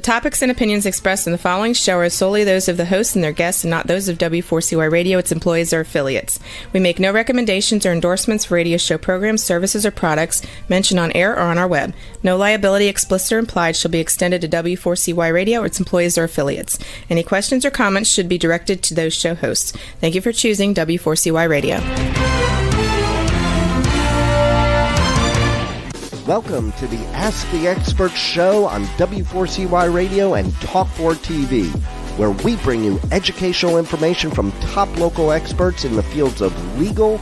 topics and opinions expressed in the following show are solely those of the hosts and their guests and not those of W4CY Radio, its employees, or affiliates. We make no recommendations or endorsements for radio show programs, services, or products mentioned on air or on our web. No liability, explicit or implied, shall be extended to W4CY Radio or its employees or affiliates. Any questions or comments should be directed to those show hosts. Thank you for choosing W4CY Radio. Welcome to the Ask the Experts show on W4CY Radio and Talk4 TV, where we bring you educational information from top local experts in the fields of legal,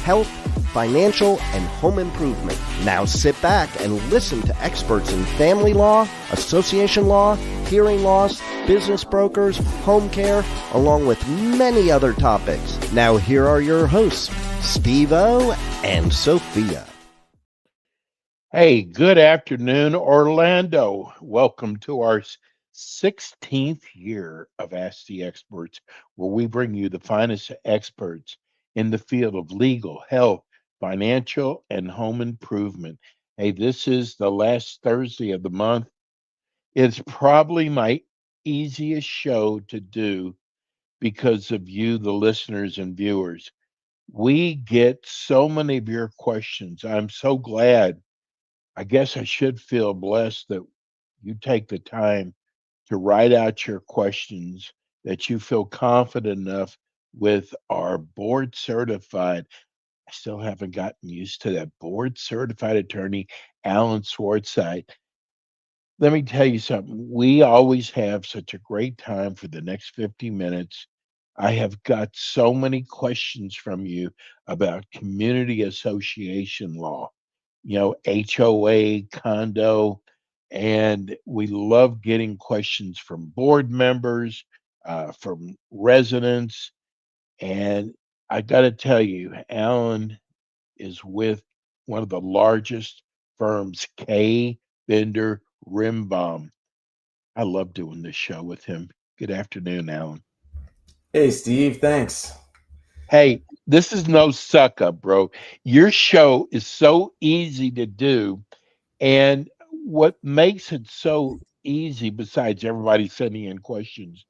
health, financial, and home improvement. Now sit back and listen to experts in family law, association law, hearing loss, business brokers, home care, along with many other topics. Now here are your hosts, Steve-O and Sophia. Hey, good afternoon, Orlando. Welcome to our 16th year of Ask the Experts, where we bring you the finest experts in the field of legal, health, financial, and home improvement. Hey, this is the last Thursday of the month. It's probably my easiest show to do because of you, the listeners and viewers. We get so many of your questions. I'm so glad. I guess I should feel blessed that you take the time to write out your questions, that you feel confident enough with our board certified. I still haven't gotten used to that board certified attorney, Alan Swartzide. Let me tell you something. We always have such a great time for the next 50 minutes. I have got so many questions from you about community association law. HOA, condo, and we love getting questions from board members, from residents. And I got to tell you, Alan is with one of the largest firms, K. Bender Rimbaum. I love doing this show with him. Good afternoon, Alan. Hey, Steve. Thanks. Hey, this is no suck up, bro. Your show is so easy to do. And what makes it so easy, besides everybody sending in questions,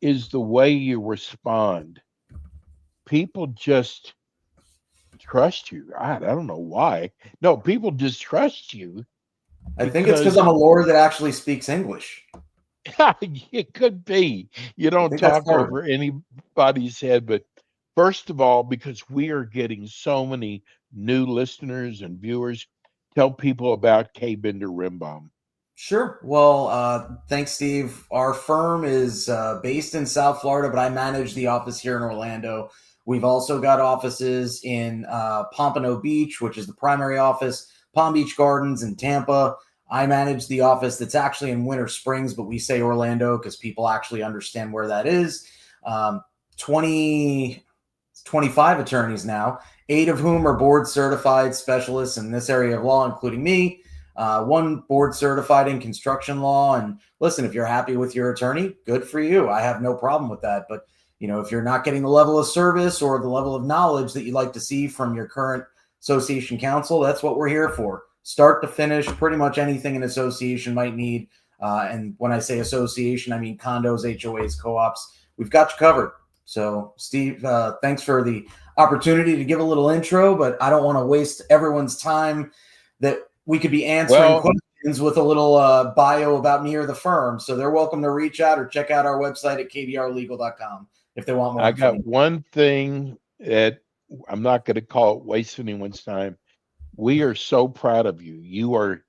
is the way you respond. People just trust you. I don't know why. No, people just trust you. I think it's because I'm a lawyer that actually speaks English. It could be. You don't talk over anybody's head, but first of all, because we are getting so many new listeners and viewers, tell people about K. Bender Rimbaum. Sure. Well, thanks, Steve. Our firm is based in South Florida, but I manage the office here in Orlando. We've also got offices in Pompano Beach, which is the primary office, Palm Beach Gardens in Tampa. I manage the office that's actually in Winter Springs, but we say Orlando because people actually understand where that is. 25 attorneys now, 8 of whom are board certified specialists in this area of law, including me, 1 board certified in construction law. And listen, if you're happy with your attorney, good for you. I have no problem with that. But, if you're not getting the level of service or the level of knowledge that you'd like to see from your current association counsel, that's what we're here for. Start to finish, pretty much anything an association might need. And when I say association, I mean condos, HOAs, co-ops. We've got you covered. So, Steve, thanks for the opportunity to give a little intro, but I don't want to waste everyone's time that we could be answering questions with a little bio about me or the firm. So they're welcome to reach out or check out our website at kbrlegal.com if they want more. I got one thing that I'm not going to call it waste anyone's time. We are so proud of you. You are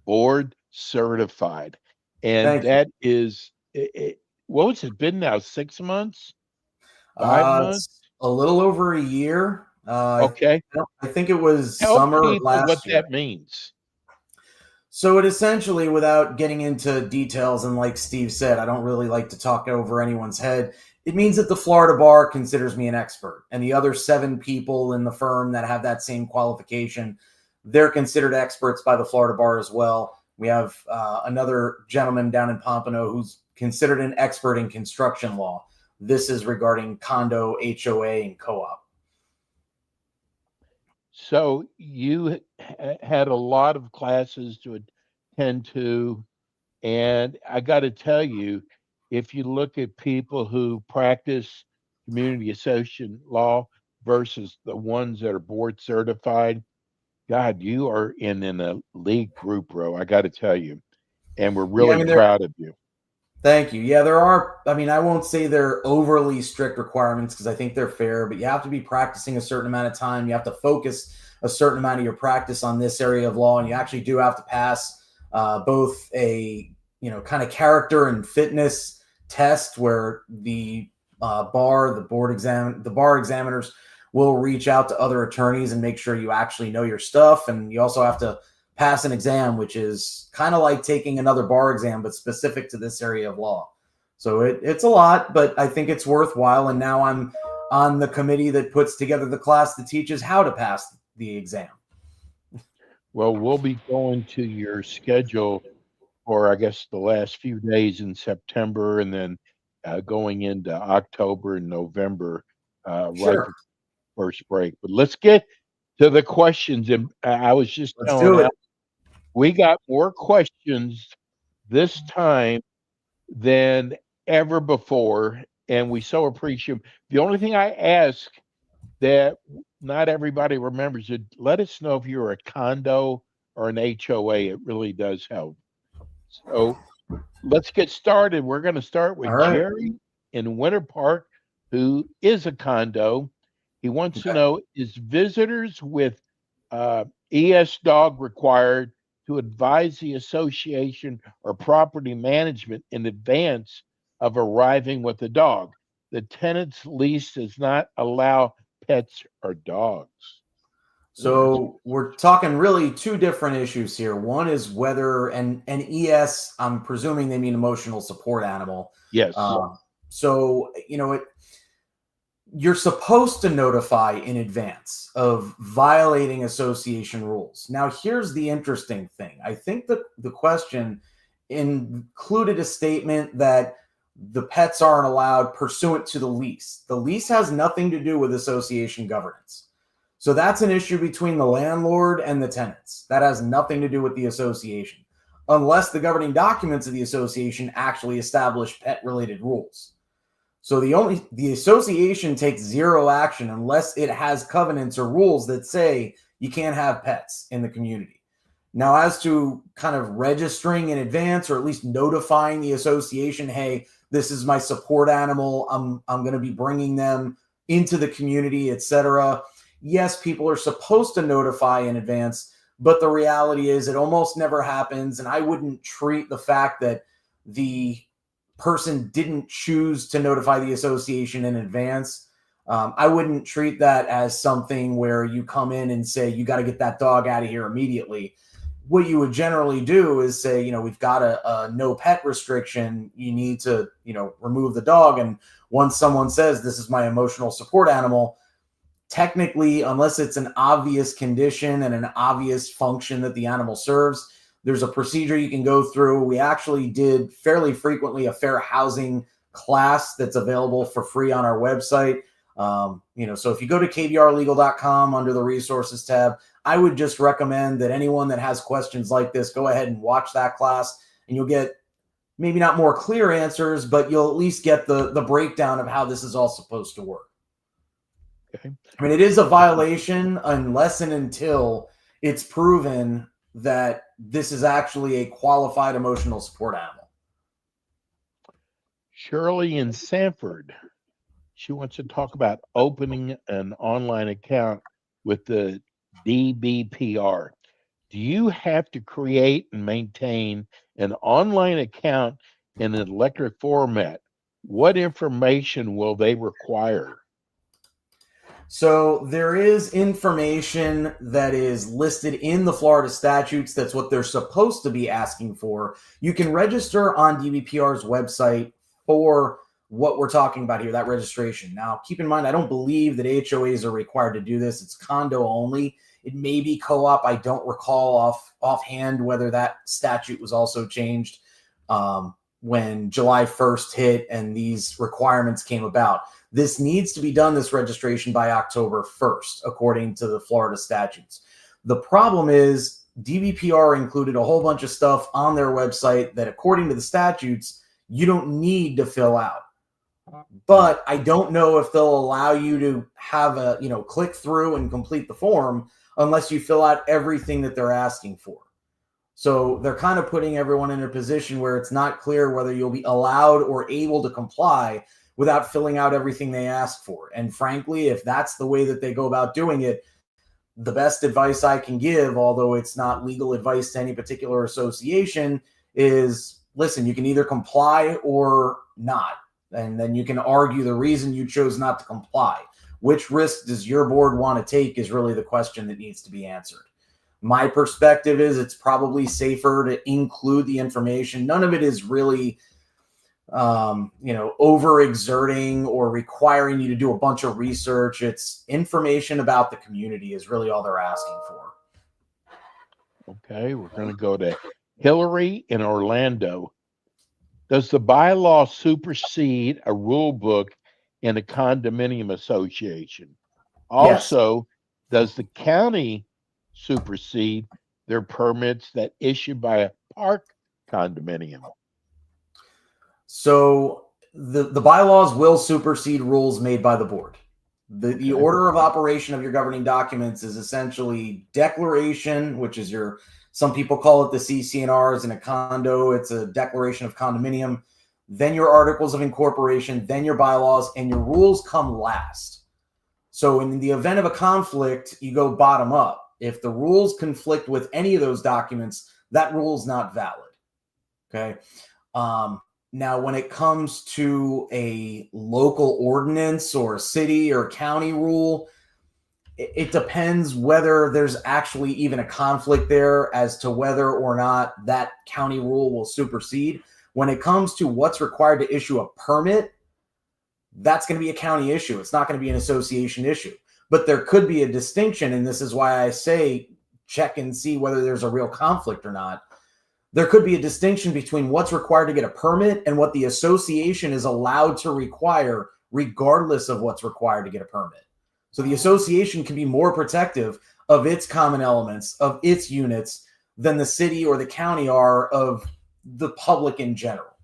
board certified. And that is, what was it been now, 6 months? 5 months? A little over a year. Okay. I think it was Tell summer people last what year. that means. So it essentially, without getting into details, and like Steve said, I don't really like to talk over anyone's head. It means that the Florida bar considers me an expert, and the other 7 people in the firm that have that same qualification, they're considered experts by the Florida bar as well. We have another gentleman down in Pompano who's considered an expert in construction law. This is regarding condo, HOA, and co-op. So you had a lot of classes to attend to. And I got to tell you, if you look at people who practice community association law versus the ones that are board certified, God, you are in an elite group, bro. I got to tell you. And we're Yeah, I really mean, proud of you. thank you. Yeah, there are, I mean, I won't say they're overly strict requirements because I think they're fair, but you have to be practicing a certain amount of time. You have to focus a certain amount of your practice on this area of law. And you actually do have to pass both a, kind of character and fitness test where the the bar examiners will reach out to other attorneys and make sure you actually know your stuff. And you also have to pass an exam, which is kind of like taking another bar exam, but specific to this area of law. So it's a lot, but I think it's worthwhile. And now I'm on the committee that puts together the class that teaches how to pass the exam. Well, we'll be going to your schedule for, I guess, the last few days in September and then going into October and November, right Sure. before first break. But let's get to the questions. And I was just Let's telling do it. Al, we got more questions this time than ever before, and we so appreciate them. The only thing I ask that not everybody remembers it, let us know if you're a condo or an HOA. It really does help. So let's get started. We're going to start All with right. Jerry in Winter Park, who is a condo. He wants to Okay. know, is visitors with ES dog required to advise the association or property management in advance of arriving with the dog? The tenant's lease does not allow pets or dogs. So we're talking really two different issues here. One is whether and ES, I'm presuming they mean emotional support animal. Yes. So you're supposed to notify in advance of violating association rules. Now, here's the interesting thing. I think that the question included a statement that the pets aren't allowed pursuant to the lease. The lease has nothing to do with association governance. So that's an issue between the landlord and the tenants. That has nothing to do with the association, unless the governing documents of the association actually establish pet-related rules. So the association takes zero action unless it has covenants or rules that say you can't have pets in the community. Now, as to kind of registering in advance or at least notifying the association, hey, this is my support animal. I'm going to be bringing them into the community, etc. Yes, people are supposed to notify in advance, but the reality is it almost never happens. And I wouldn't treat the fact that the person didn't choose to notify the association in advance. I wouldn't treat that as something where you come in and say, you got to get that dog out of here immediately. What you would generally do is say, we've got a no pet restriction. You need to, remove the dog. And once someone says, this is my emotional support animal, technically, unless it's an obvious condition and an obvious function that the animal serves, there's a procedure you can go through. We actually did fairly frequently a fair housing class that's available for free on our website. So if you go to kbrlegal.com under the resources tab, I would just recommend that anyone that has questions like this, go ahead and watch that class, and you'll get maybe not more clear answers, but you'll at least get the breakdown of how this is all supposed to work. Okay. I mean, it is a violation unless and until it's proven that this is actually a qualified emotional support animal. Shirley in Sanford, she wants to talk about opening an online account with the DBPR. Do you have to create and maintain an online account in an electric format? What information will they require? So there is information that is listed in the Florida statutes. That's what they're supposed to be asking for. You can register on DBPR's website for what we're talking about here, that registration. Now, keep in mind, I don't believe that HOAs are required to do this. It's condo only. It may be co-op. I don't recall offhand whether that statute was also changed when July 1st hit and these requirements came about. This needs to be done, this registration, by October 1st, according to the Florida statutes. The problem is DBPR included a whole bunch of stuff on their website that, according to the statutes, you don't need to fill out. But I don't know if they'll allow you to have a, click through and complete the form unless you fill out everything that they're asking for. So they're kind of putting everyone in a position where it's not clear whether you'll be allowed or able to comply without filling out everything they ask for. And frankly, if that's the way that they go about doing it, the best advice I can give, although it's not legal advice to any particular association, is listen, you can either comply or not. And then you can argue the reason you chose not to comply. Which risk does your board want to take is really the question that needs to be answered. My perspective is it's probably safer to include the information. None of it is really, overexerting or requiring you to do a bunch of research. It's information about the community is really all they're asking for. Okay, we're going to go to Hillary in Orlando. Does the bylaw supersede a rule book in a condominium association? Also, does the county supersede their permits that issued by a park condominium? So the bylaws will supersede rules made by the board. The order of operation of your governing documents is essentially declaration, which is some people call it the CC&Rs in a condo. It's a declaration of condominium. Then your articles of incorporation, then your bylaws, and your rules come last. So in the event of a conflict, you go bottom up. If the rules conflict with any of those documents, that rule is not valid. Okay. Now, when it comes to a local ordinance or a city or county rule, it depends whether there's actually even a conflict there as to whether or not that county rule will supersede. When it comes to what's required to issue a permit, that's going to be a county issue. It's not going to be an association issue. But there could be a distinction, and this is why I say check and see whether there's a real conflict or not. There could be a distinction between what's required to get a permit and what the association is allowed to require regardless of what's required to get a permit. So the association can be more protective of its common elements, of its units, than the city or the county are of the public in general.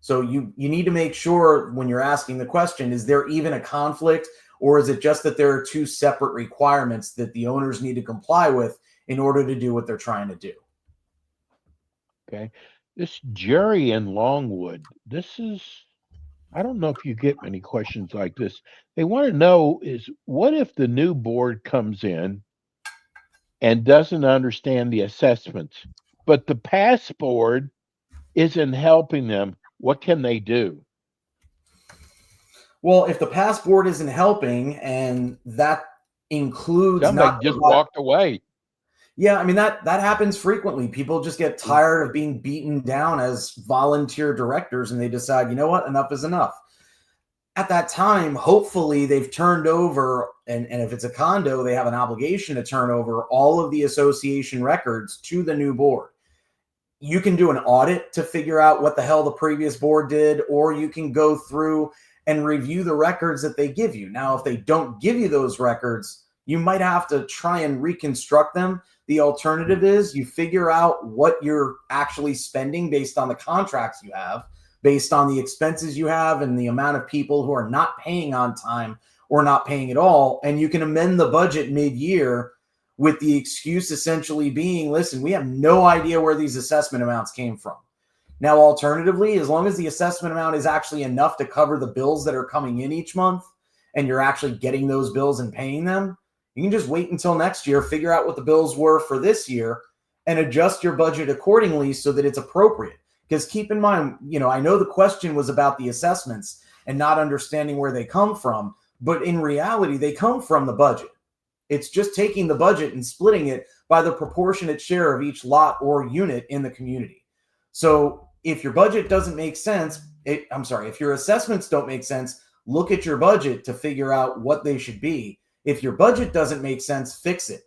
So you need to make sure when you're asking the question, is there even a conflict, or is it just that there are two separate requirements that the owners need to comply with in order to do what they're trying to do? Okay. This Jerry in Longwood, I don't know if you get many questions like this. They want to know is what if the new board comes in and doesn't understand the assessments, but the past board isn't helping them? What can they do? Well, if the past board isn't helping, and that includes somebody just walked away. Yeah, I mean, that happens frequently. People just get tired of being beaten down as volunteer directors, and they decide, you know what, enough is enough. At that time, hopefully they've turned over, and if it's a condo, they have an obligation to turn over all of the association records to the new board. You can do an audit to figure out what the hell the previous board did, or you can go through and review the records that they give you. Now, if they don't give you those records, you might have to try and reconstruct them. The alternative is you figure out what you're actually spending based on the contracts you have, based on the expenses you have and the amount of people who are not paying on time or not paying at all. And you can amend the budget mid-year with the excuse essentially being, listen, we have no idea where these assessment amounts came from. Now, alternatively, as long as the assessment amount is actually enough to cover the bills that are coming in each month and you're actually getting those bills and paying them, you can just wait until next year, figure out what the bills were for this year, and adjust your budget accordingly so that it's appropriate. Because keep in mind, I know the question was about the assessments and not understanding where they come from, but in reality, they come from the budget. It's just taking the budget and splitting it by the proportionate share of each lot or unit in the community. So if your budget doesn't make sense, if your assessments don't make sense, look at your budget to figure out what they should be. If your budget doesn't make sense, fix it.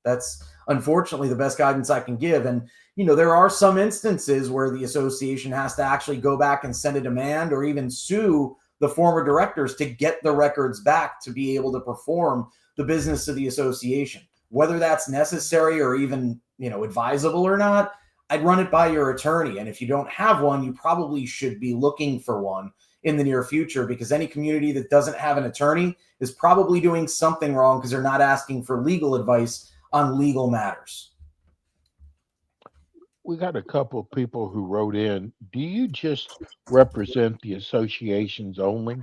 That's unfortunately the best guidance I can give. And, there are some instances where the association has to actually go back and send a demand or even sue the former directors to get the records back to be able to perform the business of the association. whether that's necessary or even, advisable or not, I'd run it by your attorney. And if you don't have one, you probably should be looking for one in the near future, because any community that doesn't have an attorney is probably doing something wrong because they're not asking for legal advice on legal matters. We got a couple of people who wrote in. Do you just represent the associations only?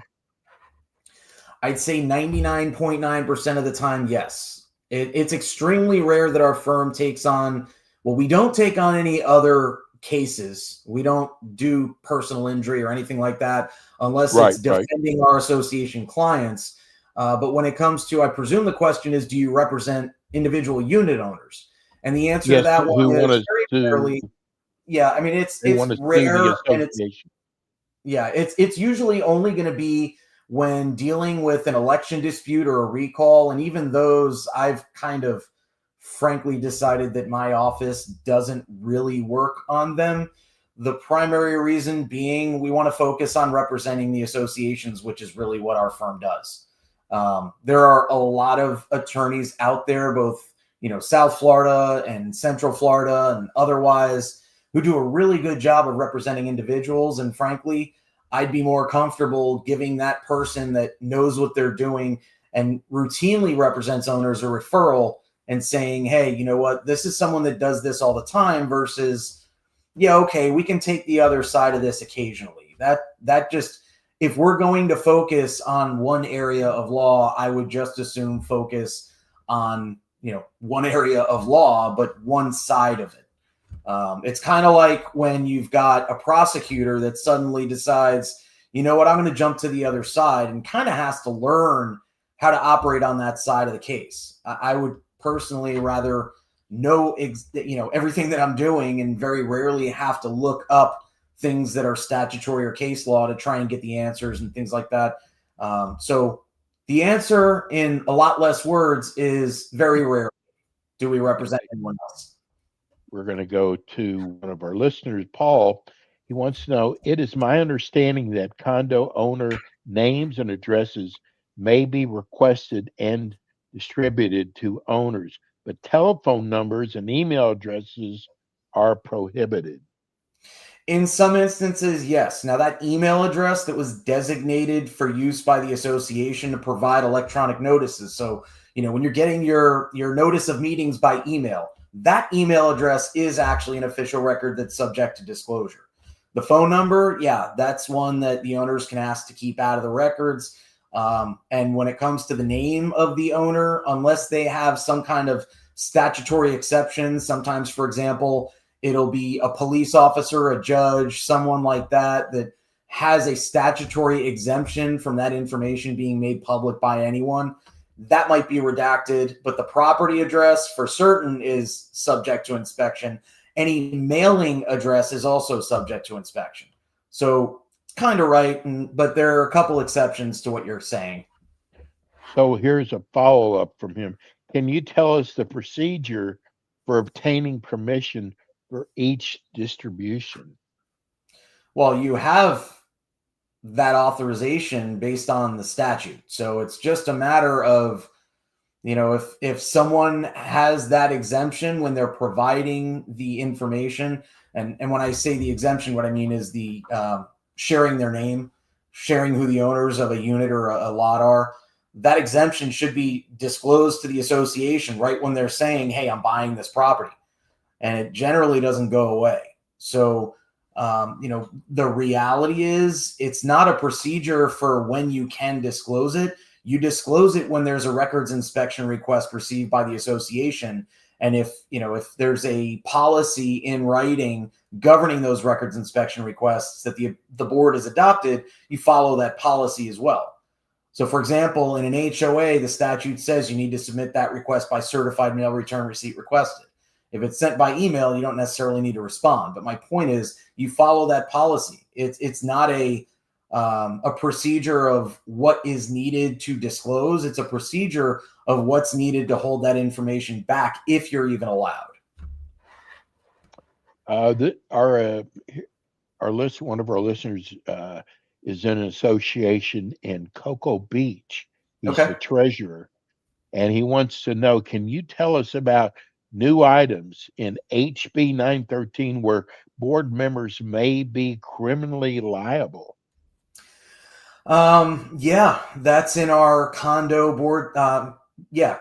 I'd say 99.9% of the time, yes. It's extremely rare that our firm takes on, well, we don't take on any other cases. We don't do personal injury or anything like that unless it's defending our association clients. But when it comes to, I presume the question is, do you represent individual unit owners? And the answer to that one is very rarely. Yeah, I mean, it's rare, and it's usually only going to be when dealing with an election dispute or a recall. And even those, I've kind of frankly decided that my office doesn't really work on them. The primary reason being we want to focus on representing the associations, which is really what our firm does. There are a lot of attorneys out there, both, South Florida and Central Florida and otherwise, who do a really good job of representing individuals. And frankly, I'd be more comfortable giving that person that knows what they're doing and routinely represents owners a referral and saying, hey, you know what, this is someone that does this all the time versus, yeah, okay, we can take the other side of this occasionally. That just, if we're going to focus on one area of law, I would just assume focus on, one area of law, but one side of it. It's kind of like when you've got a prosecutor that suddenly decides, you know what, I'm going to jump to the other side, and kind of has to learn how to operate on that side of the case. I would personally rather know, everything that I'm doing, and very rarely have to look up things that are statutory or case law to try and get the answers and things like that. So the answer in a lot less words is very rare. Do we represent anyone else? We're going to go to one of our listeners, Paul. He wants to know, it is my understanding that condo owner names and addresses may be requested and distributed to owners, but telephone numbers and email addresses are prohibited. In some instances, yes. Now, that email address that was designated for use by the association to provide electronic notices. So, when you're getting your notice of meetings by email, that email address is actually an official record that's subject to disclosure. The phone number, yeah, that's one that the owners can ask to keep out of the records. And when it comes to the name of the owner, unless they have some kind of statutory exception, sometimes, for example, it'll be a police officer, a judge, someone like that has a statutory exemption from that information being made public by anyone. That might be redacted, but the property address for certain is subject to inspection. Any mailing address is also subject to inspection. So it's kind of right, but there are a couple exceptions to what you're saying. So here's a follow-up from him. Can you tell us the procedure for obtaining permission for each distribution? Well, you have that authorization based on the statute. So it's just a matter of, if someone has that exemption when they're providing the information, and when I say the exemption, what I mean is the sharing their name, sharing who the owners of a unit or a lot are, that exemption should be disclosed to the association right when they're saying, hey, I'm buying this property. And it generally doesn't go away. So the reality is it's not a procedure for when you can disclose it. You disclose it when there's a records inspection request received by the association. And if there's a policy in writing governing those records inspection requests that the board has adopted, you follow that policy as well. So, for example, in an HOA, the statute says you need to submit that request by certified mail return receipt requested. If it's sent by email, you don't necessarily need to respond. But my point is, you follow that policy. It's not a procedure of what is needed to disclose. It's a procedure of what's needed to hold that information back if you're even allowed. One of our listeners is in an association in Cocoa Beach. He's the treasurer. and he wants to know, can you tell us about new items in HB 913 where board members may be criminally liable? Yeah, that's in our condo board.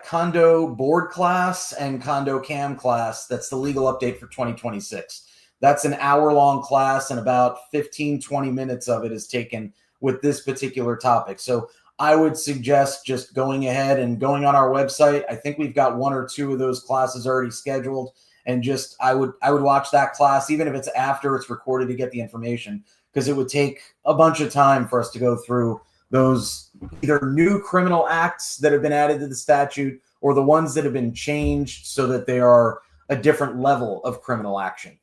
Condo board class and condo cam class. That's the legal update for 2026. That's an hour-long class, and about 15-20 minutes of it is taken with this particular topic. So I would suggest just going ahead and going on our website. I think we've got 1 or 2 of those classes already scheduled, and just I would watch that class, even if it's after it's recorded, to get the information, because it would take a bunch of time for us to go through those either new criminal acts that have been added to the statute or the ones that have been changed so that they are a different level of criminal action.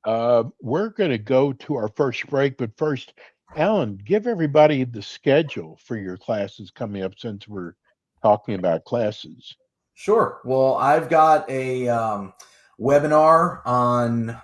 We're going to go to our first break, but first, Alan, give everybody the schedule for your classes coming up, since we're talking about classes. Sure. Well, I've got a webinar on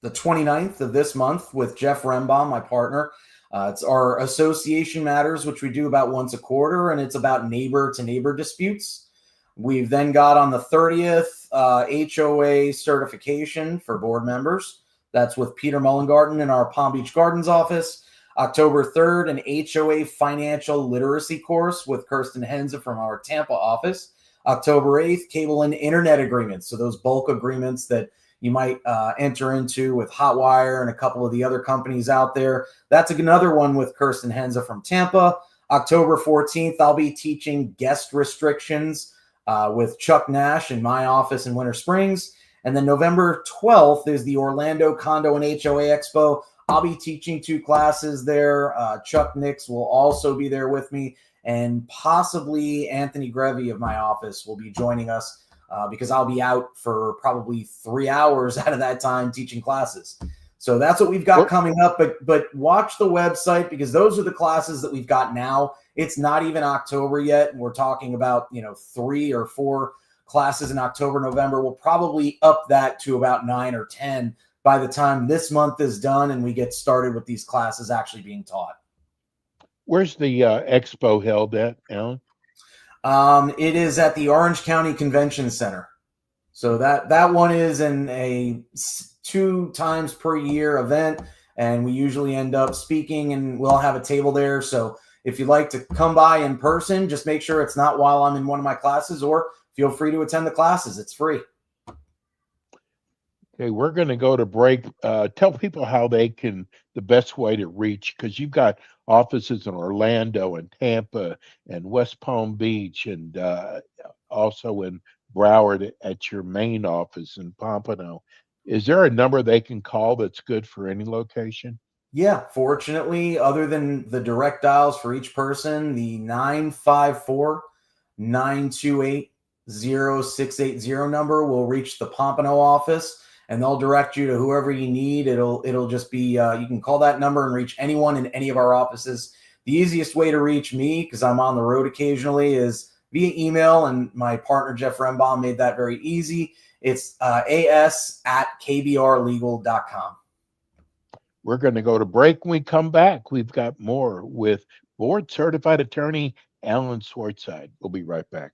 the 29th of this month with Jeff Rembaum, my partner. It's our association matters, which we do about once a quarter, and it's about neighbor-to-neighbor disputes. We've then got on the 30th HOA certification for board members. That's with Peter Mullengarten in our Palm Beach Gardens office. October 3rd, an HOA financial literacy course with Kirsten Henze from our Tampa office. October 8th, cable and internet agreements. So those bulk agreements that you might enter into with Hotwire and a couple of the other companies out there. That's another one with Kirsten Henze from Tampa. October 14th, I'll be teaching guest restrictions with Chuck Nash in my office in Winter Springs. And then November 12th is the Orlando Condo and HOA Expo. I'll be teaching 2 classes there. Chuck Nix will also be there with me, and possibly Anthony Grevy of my office will be joining us because I'll be out for probably 3 hours out of that time teaching classes. So that's what we've got coming up. But watch the website, because those are the classes that we've got now. It's not even October yet, and we're talking about 3 or 4 classes in October, November. We'll probably up that to about 9 or 10 by the time this month is done and we get started with these classes actually being taught. Where's the expo held at, Alan? It is at the Orange County Convention Center. So that one is a 2 times per year event, and we usually end up speaking, and we'll have a table there. So if you'd like to come by in person, just make sure it's not while I'm in one of my classes, or feel free to attend the classes. It's free. Okay, we're going to go to break. Tell people how they can, the best way to reach, because you've got offices in Orlando and Tampa and West Palm Beach, and also in Broward at your main office in Pompano. Is there a number they can call that's good for any location? Yeah, fortunately, other than the direct dials for each person, the 954-928-0680 number will reach the Pompano office, and they'll direct you to whoever you need. It'll just be, you can call that number and reach anyone in any of our offices. The easiest way to reach me, because I'm on the road occasionally, is via email, and my partner, Jeff Rembaum, made that very easy. It's as@kbrlegal.com. We're going to go to break. When we come back, we've got more with board certified attorney Alan Swartzide. We'll be right back.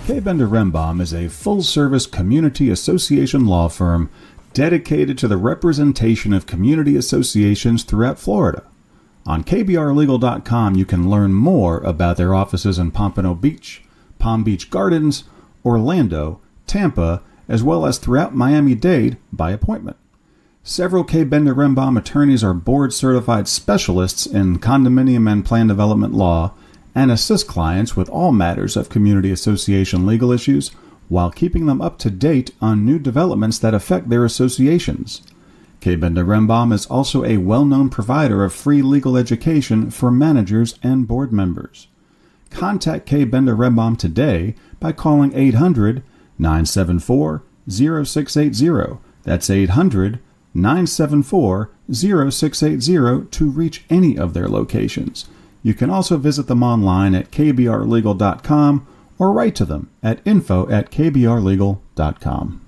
K. Bender Rembaum is a full-service community association law firm dedicated to the representation of community associations throughout Florida. On kbrlegal.com, you can learn more about their offices in Pompano Beach, Palm Beach Gardens, Orlando, Tampa, as well as throughout Miami-Dade by appointment. Several K. Bender Rembaum attorneys are board-certified specialists in condominium and plan development law and assist clients with all matters of community association legal issues while keeping them up to date on new developments that affect their associations. K. Bender Rembaum is also a well-known provider of free legal education for managers and board members. Contact K. Bender Rembaum today by calling 800-974-0680. That's 800-974-0680 to reach any of their locations. You can also visit them online at kbrlegal.com or write to them at info@kbrlegal.com.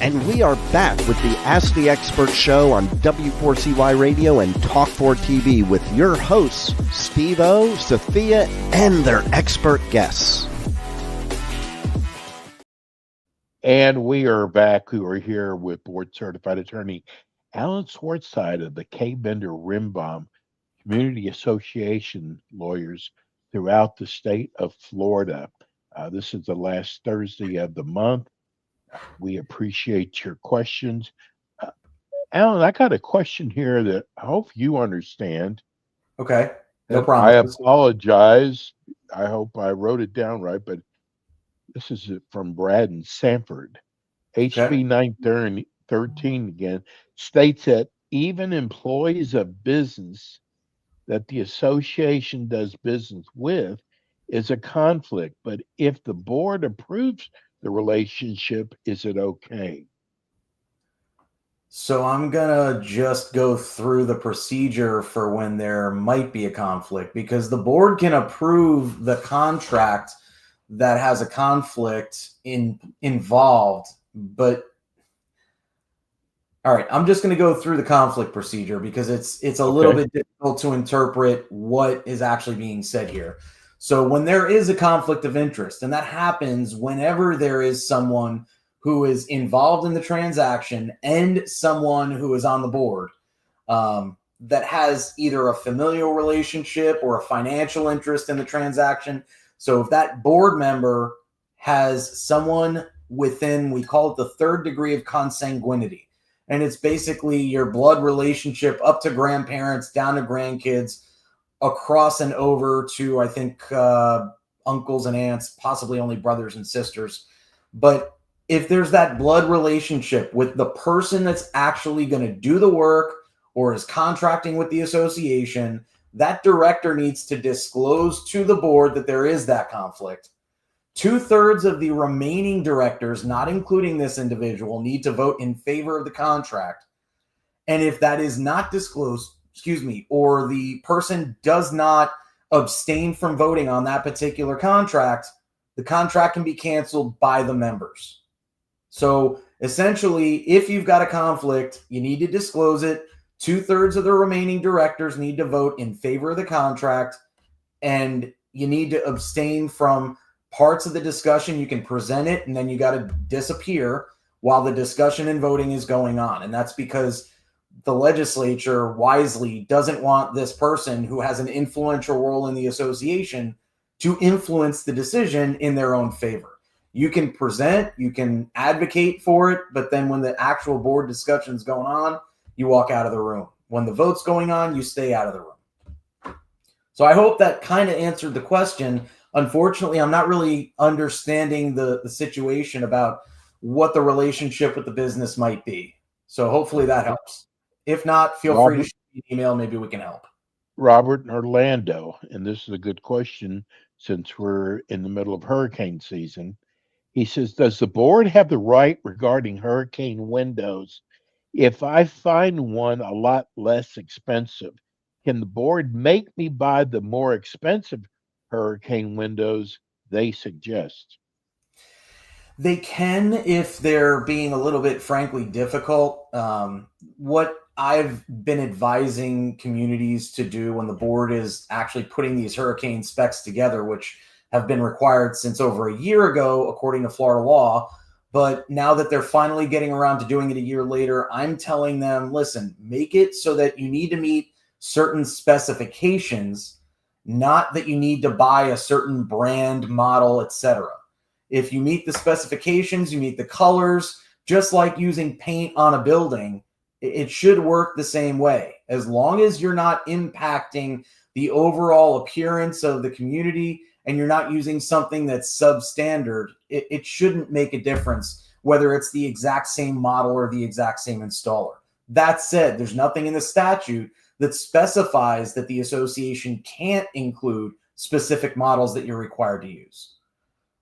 And we are back with the Ask the Expert show on W4CY Radio and Talk4 TV with your hosts, Steve-O, Sophia, and their expert guests. And we are back. We are here with board certified attorney Alan Swartzide of the K. Bender Rimbaum Community Association lawyers throughout the state of Florida. This is the last Thursday of the month. We appreciate your questions. Alan, I got a question here that I hope you understand. Okay, no And problem. I apologize. I hope I wrote it down right, but this is from Brad and Sanford. HB 913 again states that even employees of business that the association does business with is a conflict, but if the board approves the relationship, is it okay? So I'm going to just go through the procedure for when there might be a conflict, because the board can approve the contract that has a conflict involved. But all right, I'm just going to go through the conflict procedure because it's a little bit difficult to interpret what is actually being said here. So when there is a conflict of interest, and that happens whenever there is someone who is involved in the transaction and someone who is on the board that has either a familial relationship or a financial interest in the transaction. So if that board member has someone within, we call it the third degree of consanguinity, and it's basically your blood relationship up to grandparents, down to grandkids, across and over to, I think, uncles and aunts, possibly only brothers and sisters. But if there's that blood relationship with the person that's actually going to do the work or is contracting with the association, that director needs to disclose to the board that there is that conflict. 2/3 of the remaining directors, not including this individual, need to vote in favor of the contract. And if that is not disclosed, or the person does not abstain from voting on that particular contract, the contract can be canceled by the members. So essentially, if you've got a conflict, you need to disclose it. 2/3 of the remaining directors need to vote in favor of the contract, and you need to abstain from parts of the discussion. You can present it, and then you got to disappear while the discussion and voting is going on. And that's because the legislature wisely doesn't want this person who has an influential role in the association to influence the decision in their own favor. You can present, you can advocate for it, but then when the actual board discussion is going on, you walk out of the room. When the vote's going on, you stay out of the room. So I hope that kind of answered the question. Unfortunately, I'm not really understanding the situation about what the relationship with the business might be. So hopefully that helps. If not, feel free to shoot me an email. Maybe we can help. Robert in Orlando, and this is a good question since we're in the middle of hurricane season. He says, does the board have the right regarding hurricane windows? If I find one a lot less expensive, can the board make me buy the more expensive hurricane windows they suggest? They can, if they're being a little bit, frankly, difficult. What I've been advising communities to do when the board is actually putting these hurricane specs together, which have been required since over a year ago, according to Florida law. But now that they're finally getting around to doing it a year later, I'm telling them, listen, make it so that you need to meet certain specifications, not that you need to buy a certain brand, model, etc. If you meet the specifications, you meet the colors, just like using paint on a building, it should work the same way. As long as you're not impacting the overall appearance of the community and you're not using something that's substandard, it shouldn't make a difference whether it's the exact same model or the exact same installer. That said, there's nothing in the statute that specifies that the association can't include specific models that you're required to use.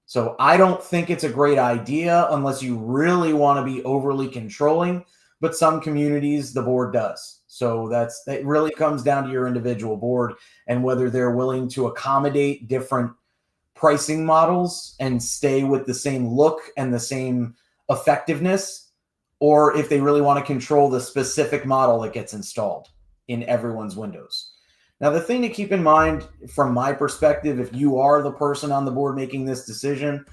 So I don't think it's a great idea unless you really want to be overly controlling, but some communities, the board does. So that really comes down to your individual board and whether they're willing to accommodate different pricing models and stay with the same look and the same effectiveness, or if they really want to control the specific model that gets installed in everyone's windows. Now, the thing to keep in mind from my perspective, if you are the person on the board making this decision,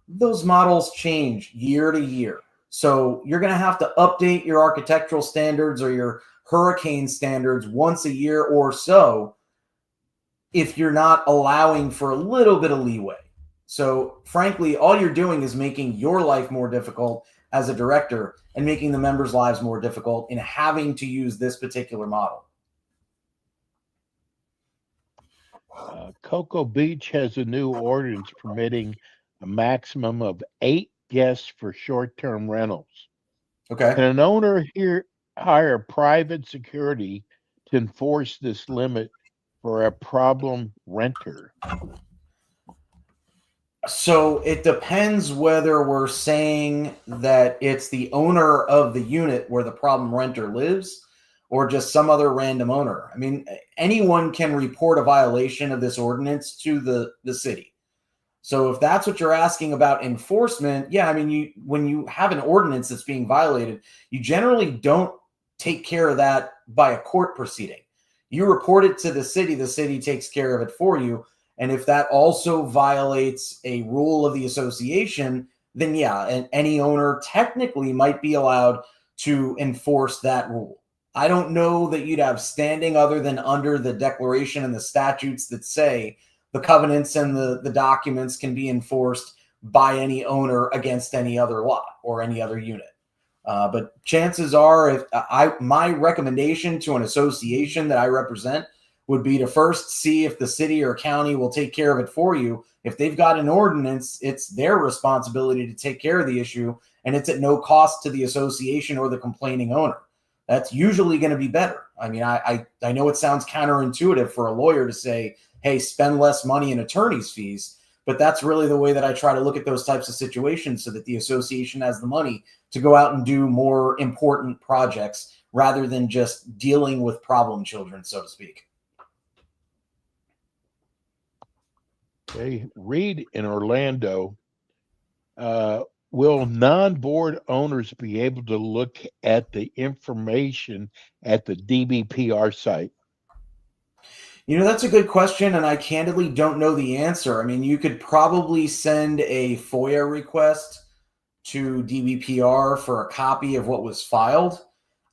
those models change year to year. So you're going to have to update your architectural standards or your hurricane standards once a year or so if you're not allowing for a little bit of leeway. So frankly, all you're doing is making your life more difficult as a director and making the members' lives more difficult in having to use this particular model. Cocoa Beach has a new ordinance permitting a maximum of 8 guests for short-term rentals. Okay. Can an owner here hire private security to enforce this limit for a problem renter? So it depends whether we're saying that it's the owner of the unit where the problem renter lives or just some other random owner. I mean, anyone can report a violation of this ordinance to the city. So if that's what you're asking about enforcement, yeah, I mean, when you have an ordinance that's being violated, you generally don't take care of that by a court proceeding. You report it to the city takes care of it for you. And if that also violates a rule of the association, then yeah, and any owner technically might be allowed to enforce that rule. I don't know that you'd have standing other than under the declaration and the statutes that say the covenants and the documents can be enforced by any owner against any other lot or any other unit. But chances are, my recommendation to an association that I represent would be to first see if the city or county will take care of it for you. If they've got an ordinance, it's their responsibility to take care of the issue, and it's at no cost to the association or the complaining owner. That's usually going to be better. I mean, I know it sounds counterintuitive for a lawyer to say, hey, spend less money in attorney's fees, but that's really the way that I try to look at those types of situations so that the association has the money to go out and do more important projects rather than just dealing with problem children, so to speak. Okay, Reed in Orlando, will non-board owners be able to look at the information at the DBPR site? You know, that's a good question, and I candidly don't know the answer. I mean, you could probably send a FOIA request to DBPR for a copy of what was filed.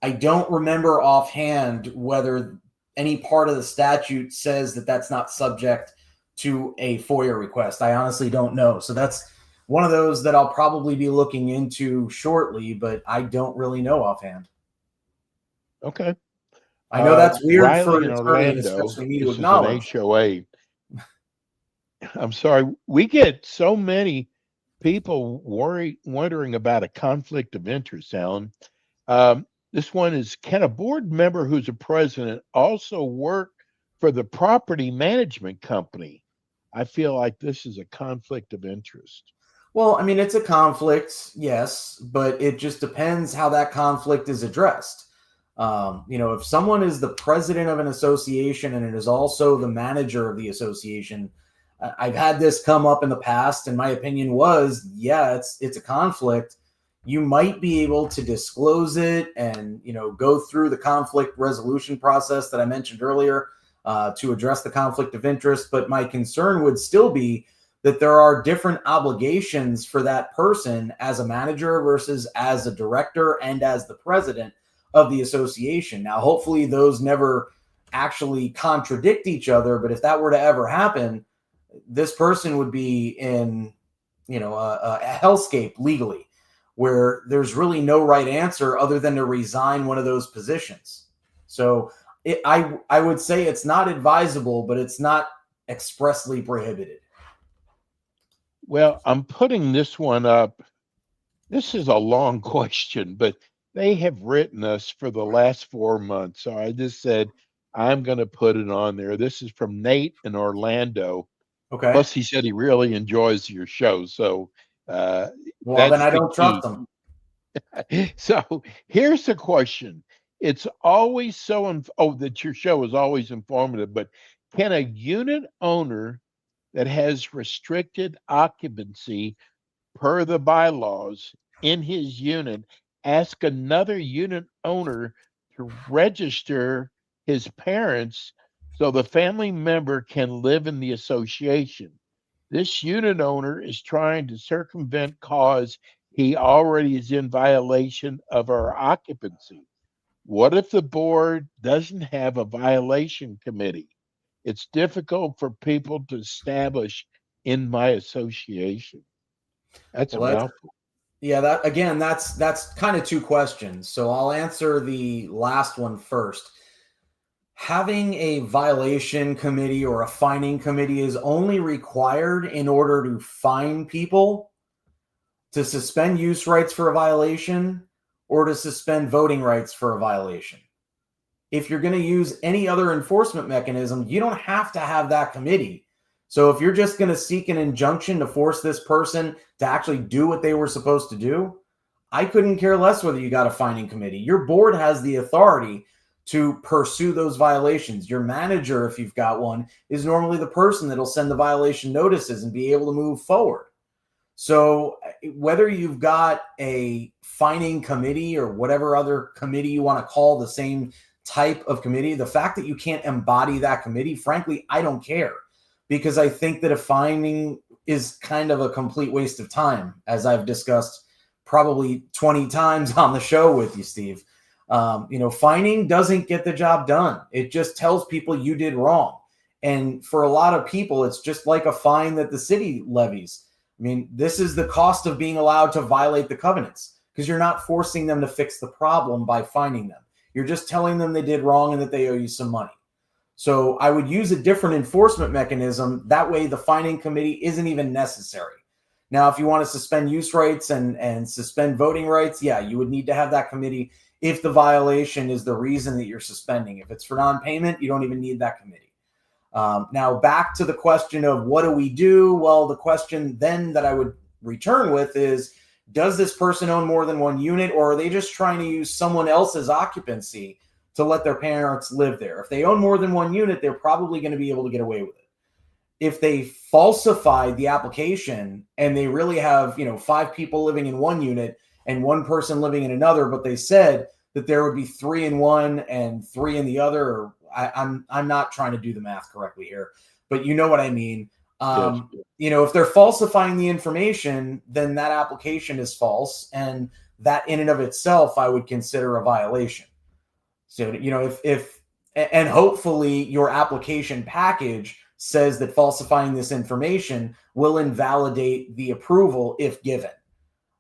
I don't remember offhand whether any part of the statute says that that's not subject to a FOIA request. I honestly don't know. So that's one of those that I'll probably be looking into shortly, but I don't really know offhand. Okay. I know that's weird Riley for an in attorney, and Orlando, especially me to this is an acknowledge. HOA. I'm sorry, we get so many people wondering about a conflict of interest, Alan. This one is, can a board member who's a president also work for the property management company? I feel like this is a conflict of interest. Well, I mean, it's a conflict, yes, but it just depends how that conflict is addressed. If someone is the president of an association and it is also the manager of the association, I've had this come up in the past, and my opinion was, yeah, it's a conflict. You might be able to disclose it and, go through the conflict resolution process that I mentioned earlier to address the conflict of interest. But my concern would still be that there are different obligations for that person as a manager versus as a director and as the president of the association. Now, hopefully those never actually contradict each other, but if that were to ever happen, this person would be in, a hellscape legally, where there's really no right answer other than to resign one of those positions. So I would say it's not advisable, but it's not expressly prohibited. Well, I'm putting this one up. This is a long question, but they have written us for the last 4 months. So I just said, I'm going to put it on there. This is from Nate in Orlando. Okay. Plus, he said he really enjoys your show. So, well, then I don't trust them. So here's the question. It's always that your show is always informative, but can a unit owner that has restricted occupancy per the bylaws in his unit ask another unit owner to register his parents so the family member can live in the association. This unit owner is trying to circumvent cause he already is in violation of our occupancy. What if the board doesn't have a violation committee? It's difficult for people to establish in my association. That's a Well, that's mouthful. yeah, that again, that's kind of two questions. So I'll answer the last one first. Having a violation committee or a fining committee is only required in order to fine people, to suspend use rights for a violation, or to suspend voting rights for a violation. If you're going to use any other enforcement mechanism, you don't have to have that committee. So if you're just going to seek an injunction to force this person to actually do what they were supposed to do, I couldn't care less whether you got a fining committee. Your board has the authority to pursue those violations. Your manager, if you've got one, is normally the person that'll send the violation notices and be able to move forward. So whether you've got a fining committee or whatever other committee you want to call the same type of committee, the fact that you can't embody that committee, frankly, I don't care, because I think that a fining is kind of a complete waste of time, as I've discussed probably 20 times on the show with you, Steve. Fining doesn't get the job done. It just tells people you did wrong. And for a lot of people, it's just like a fine that the city levies. I mean, this is the cost of being allowed to violate the covenants, because you're not forcing them to fix the problem by fining them. You're just telling them they did wrong and that they owe you some money. So I would use a different enforcement mechanism. That way the fining committee isn't even necessary. Now, if you want to suspend use rights and suspend voting rights, yeah, you would need to have that committee if the violation is the reason that you're suspending. If it's for non-payment, you don't even need that committee. Now, back to the question of what do we do? Well, the question then that I would return with is, does this person own more than one unit, or are they just trying to use someone else's occupancy to let their parents live there? If they own more than one unit, they're probably going to be able to get away with it. If they falsified the application and they really have, 5 people living in one unit and one person living in another, but they said that there would be 3 in one and 3 in the other, or I'm not trying to do the math correctly here, but you know what I mean. Yes. If they're falsifying the information, then that application is false, and that in and of itself, I would consider a violation. So, if and hopefully your application package says that falsifying this information will invalidate the approval if given.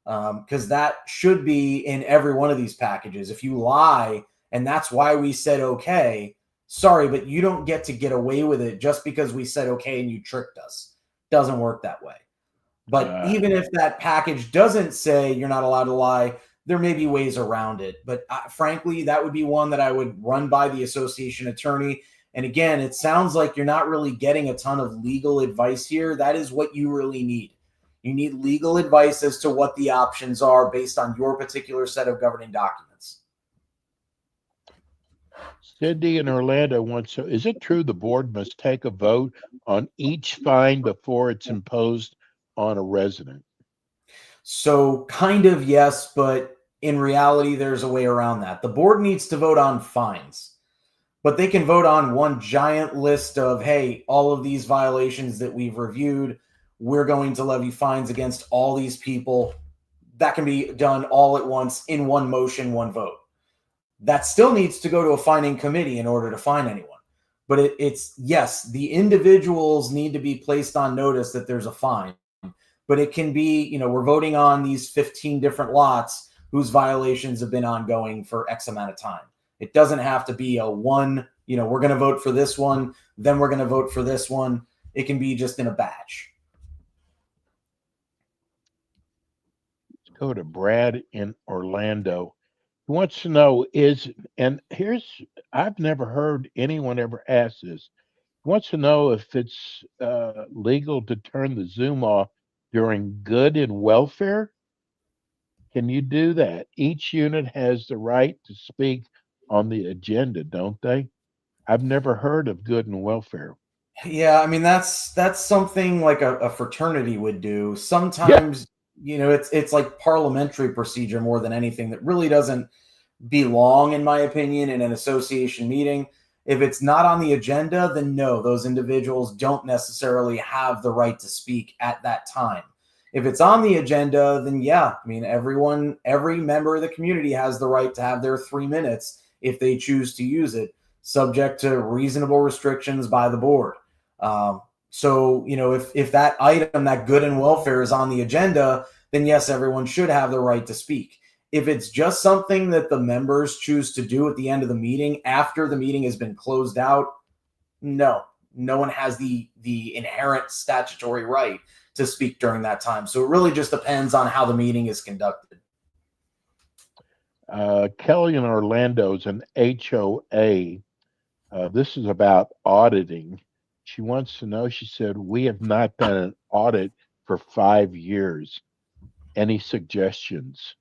Because that should be in every one of these packages. If you lie, and that's why we said okay, sorry, but you don't get to get away with it just because we said okay and you tricked us. Doesn't work that way. But even if that package doesn't say you're not allowed to lie, there may be ways around it. But frankly, that would be one that I would run by the association attorney. And again, it sounds like you're not really getting a ton of legal advice here. That is what you really need. You need legal advice as to what the options are based on your particular set of governing documents. Cindy in Orlando wants to, is it true the board must take a vote on each fine before it's imposed on a resident? So kind of yes, but in reality, there's a way around that. The board needs to vote on fines, but they can vote on one giant list of, hey, all of these violations that we've reviewed, we're going to levy fines against all these people. That can be done all at once in one motion, one vote. That still needs to go to a fining committee in order to fine anyone. But it's yes, the individuals need to be placed on notice that there's a fine. But it can be, we're voting on these 15 different lots whose violations have been ongoing for X amount of time. It doesn't have to be a one, we're going to vote for this one, then we're going to vote for this one. It can be just in a batch. Go to Brad in Orlando. He wants to know I've never heard anyone ever ask this. He wants to know if it's legal to turn the Zoom off during good and welfare. Can you do that? Each unit has the right to speak on the agenda, don't they? I've never heard of good and welfare. Yeah, I mean that's something like a fraternity would do. Yeah. Sometimes, it's like parliamentary procedure more than anything that really doesn't belong, in my opinion, in an association meeting. If it's not on the agenda, then no, those individuals don't necessarily have the right to speak at that time. If it's on the agenda, then yeah, I mean, every member of the community has the right to have their 3 minutes if they choose to use it, subject to reasonable restrictions by the board. So, if that item, that good and welfare, is on the agenda, then yes, everyone should have the right to speak. If it's just something that the members choose to do at the end of the meeting after the meeting has been closed out, no one has the inherent statutory right to speak during that time. So it really just depends on how the meeting is conducted. Kelly in Orlando is an HOA. This is about auditing. She wants to know, she said, we have not done an audit for 5 years. Any suggestions?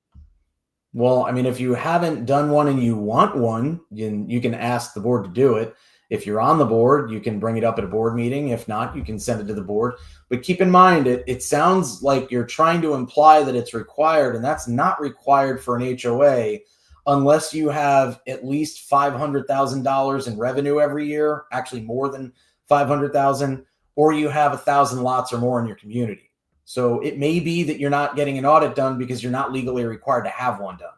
Well, I mean, if you haven't done one and you want one, you can ask the board to do it. If you're on the board, you can bring it up at a board meeting. If not, you can send it to the board. But keep in mind, it sounds like you're trying to imply that it's required, and that's not required for an HOA unless you have at least $500,000 in revenue every year, actually more than 500,000, or you have 1,000 lots or more in your community. So it may be that you're not getting an audit done because you're not legally required to have one done.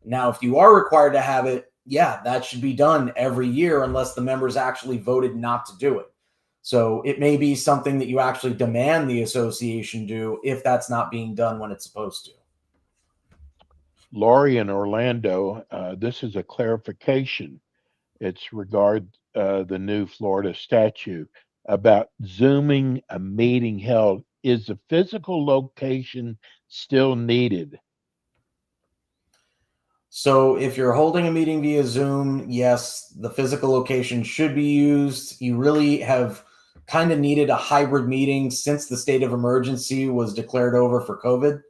Now, if you are required to have it, yeah, that should be done every year unless the members actually voted not to do it. So it may be something that you actually demand the association do if that's not being done when it's supposed to. Lori in Orlando, this is a clarification. It's regard the new Florida statute about Zooming a meeting held. Is the physical location still needed? So if you're holding a meeting via Zoom, yes, the physical location should be used. You really have kind of needed a hybrid meeting since the state of emergency was declared over for COVID.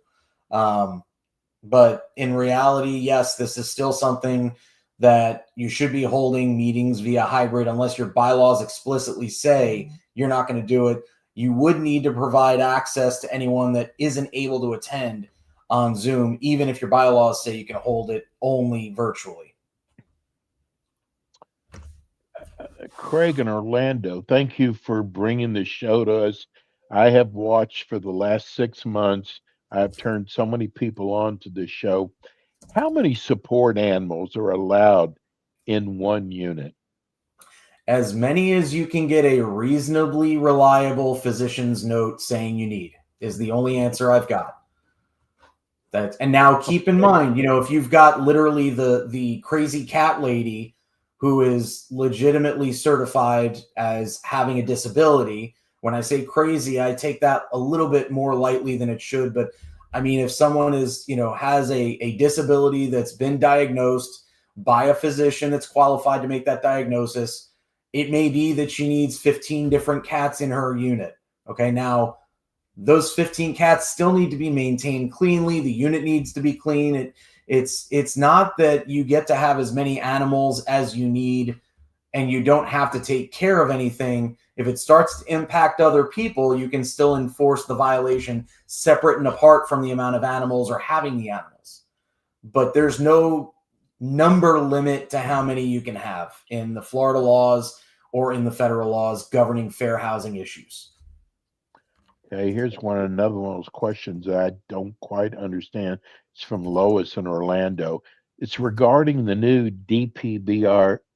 Um, but in reality, yes, this is still something that you should be holding meetings via hybrid unless your bylaws explicitly say you're not going to do it. You would need to provide access to anyone that isn't able to attend on Zoom, even if your bylaws say you can hold it only virtually. Craig in Orlando, thank you for bringing the show to us. I have watched for the last 6 months. I've turned so many people on to this show. How many support animals are allowed in one unit? As many as you can get a reasonably reliable physician's note saying you need is the only answer I've got. And now keep in mind, if you've got literally the crazy cat lady who is legitimately certified as having a disability. When I say crazy, I take that a little bit more lightly than it should. But I mean, if someone has a disability that's been diagnosed by a physician that's qualified to make that diagnosis, it may be that she needs 15 different cats in her unit. Okay, now those 15 cats still need to be maintained cleanly. The unit needs to be clean. It's not that you get to have as many animals as you need and you don't have to take care of anything. If it starts to impact other people, you can still enforce the violation separate and apart from the amount of animals or having the animals. But there's no number limit to how many you can have in the Florida laws or in the federal laws governing fair housing issues. Okay, here's another one of those questions that I don't quite understand. It's from Lois in Orlando. It's regarding the new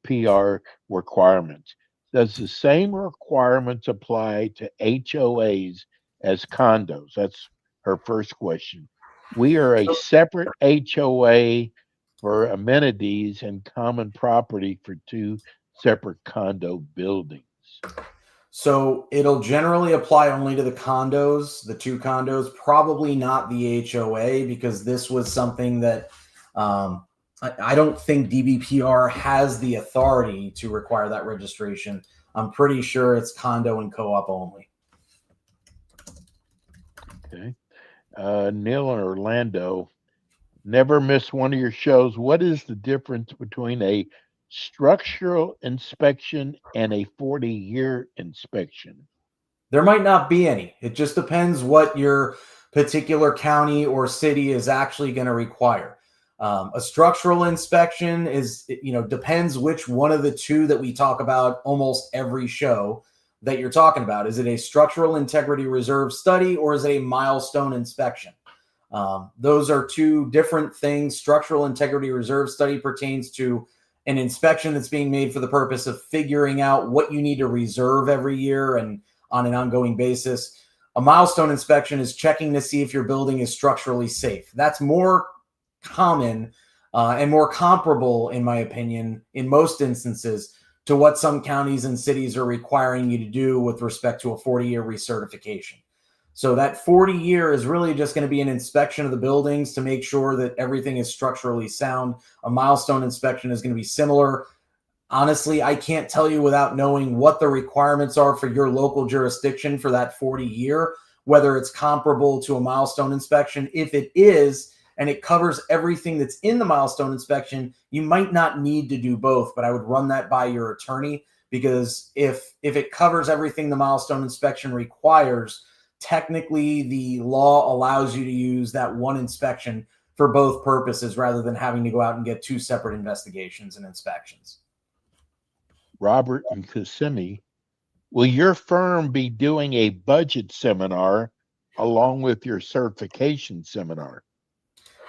PR requirements. Does the same requirements apply to HOAs as condos? That's her first question. We are a separate HOA for amenities and common property for two separate condo buildings. So it'll generally apply only to the condos, the two condos, probably not the HOA, because this was something that I don't think DBPR has the authority to require that registration. I'm pretty sure it's condo and co-op only. Okay. Neil in Orlando, never miss one of your shows. What is the difference between a structural inspection and a 40-year inspection? There might not be any. It just depends what your particular county or city is actually going to require. A structural inspection depends which one of the two that we talk about almost every show that you're talking about. Is it a structural integrity reserve study or is it a milestone inspection? Those are two different things. Structural integrity reserve study pertains to an inspection that's being made for the purpose of figuring out what you need to reserve every year and on an ongoing basis. A milestone inspection is checking to see if your building is structurally safe. That's more common and more comparable, in my opinion, in most instances, to what some counties and cities are requiring you to do with respect to a 40-year recertification. So that 40-year is really just going to be an inspection of the buildings to make sure that everything is structurally sound. A milestone inspection is going to be similar. Honestly, I can't tell you without knowing what the requirements are for your local jurisdiction for that 40-year, whether it's comparable to a milestone inspection. If it is, and it covers everything that's in the milestone inspection, you might not need to do both, but I would run that by your attorney, because if it covers everything the milestone inspection requires, technically the law allows you to use that one inspection for both purposes rather than having to go out and get two separate investigations and inspections. Robert and Kissimmee, will your firm be doing a budget seminar along with your certification seminar?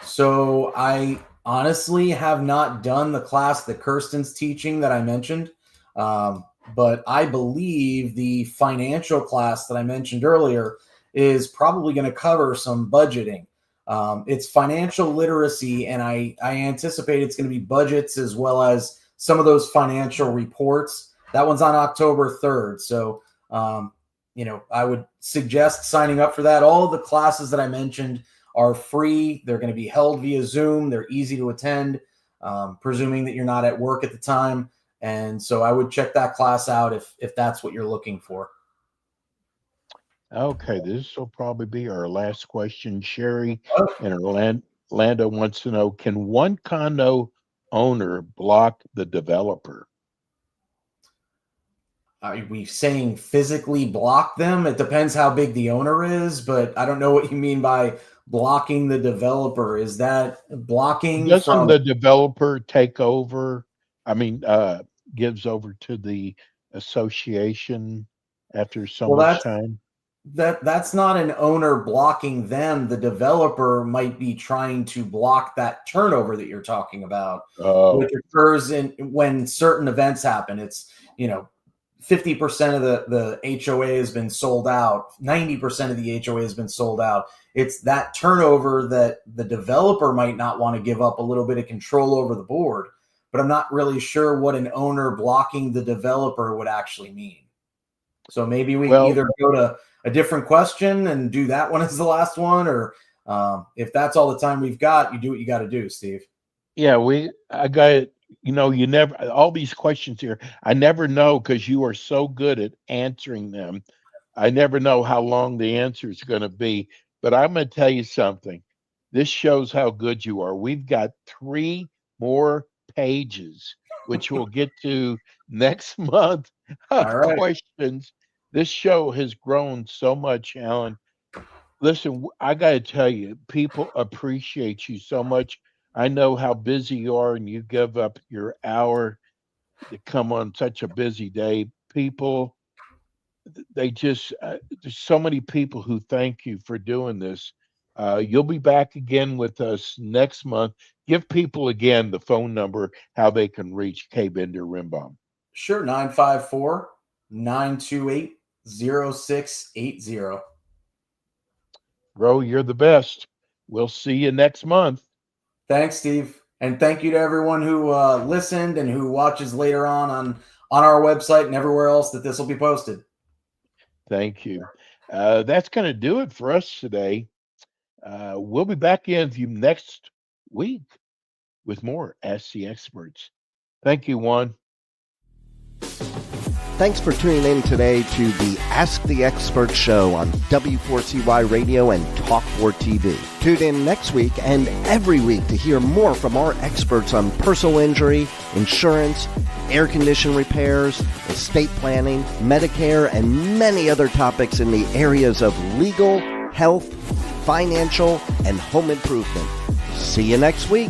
So I honestly have not done the class that Kirsten's teaching that I mentioned, but I believe the financial class that I mentioned earlier is probably going to cover some budgeting. It's financial literacy, and I anticipate it's going to be budgets as well as some of those financial reports. That one's on October 3rd. So, I would suggest signing up for that. All of the classes that I mentioned are free. They're going to be held via Zoom. They're easy to attend, presuming that you're not at work at the time. And so I would check that class out if that's what you're looking for. Okay, this will probably be our last question. Sherry in Orlando wants to know, can one condo owner block the developer? Are we saying physically block them? It depends how big the owner is, but I don't know what you mean by blocking the developer. Is that blocking Doesn't the developer take over? I mean, gives over to the association after so much time? That's not an owner blocking them. The developer might be trying to block that turnover that you're talking about, which occurs when certain events happen. It's 50% of the HOA has been sold out. 90% of the HOA has been sold out. It's that turnover that the developer might not want to give up a little bit of control over the board, but I'm not really sure what an owner blocking the developer would actually mean. So maybe we can either go to a different question and do that one as the last one, or if that's all the time we've got, you do what you got to do, Steve. Yeah, I got, you never, all these questions here, I never know, because you are so good at answering them. I never know how long the answer is going to be, but I'm going to tell you something. This shows how good you are. We've got 3 more pages, which we'll get to next month, of questions. This show has grown so much, Alan. Listen, I got to tell you, people appreciate you so much. I know how busy you are, and you give up your hour to come on such a busy day. People, they just, there's so many people who thank you for doing this. You'll be back again with us next month. Give people again the phone number, how they can reach K. Bender Rimbaum. Sure, 954-928-0680. Bro, you're the best. We'll see you next month. Thanks, Steve. And thank you to everyone who listened and who watches later on our website and everywhere else that this will be posted. Thank you. That's going to do it for us today. We'll be back in with you next week with more Ask the Experts. Thank you, Juan. Thanks for tuning in today to the Ask the Expert show on W4CY Radio and Talk 4 TV. Tune in next week and every week to hear more from our experts on personal injury, insurance, air condition repairs, estate planning, Medicare, and many other topics in the areas of legal, health, financial, and home improvement. See you next week.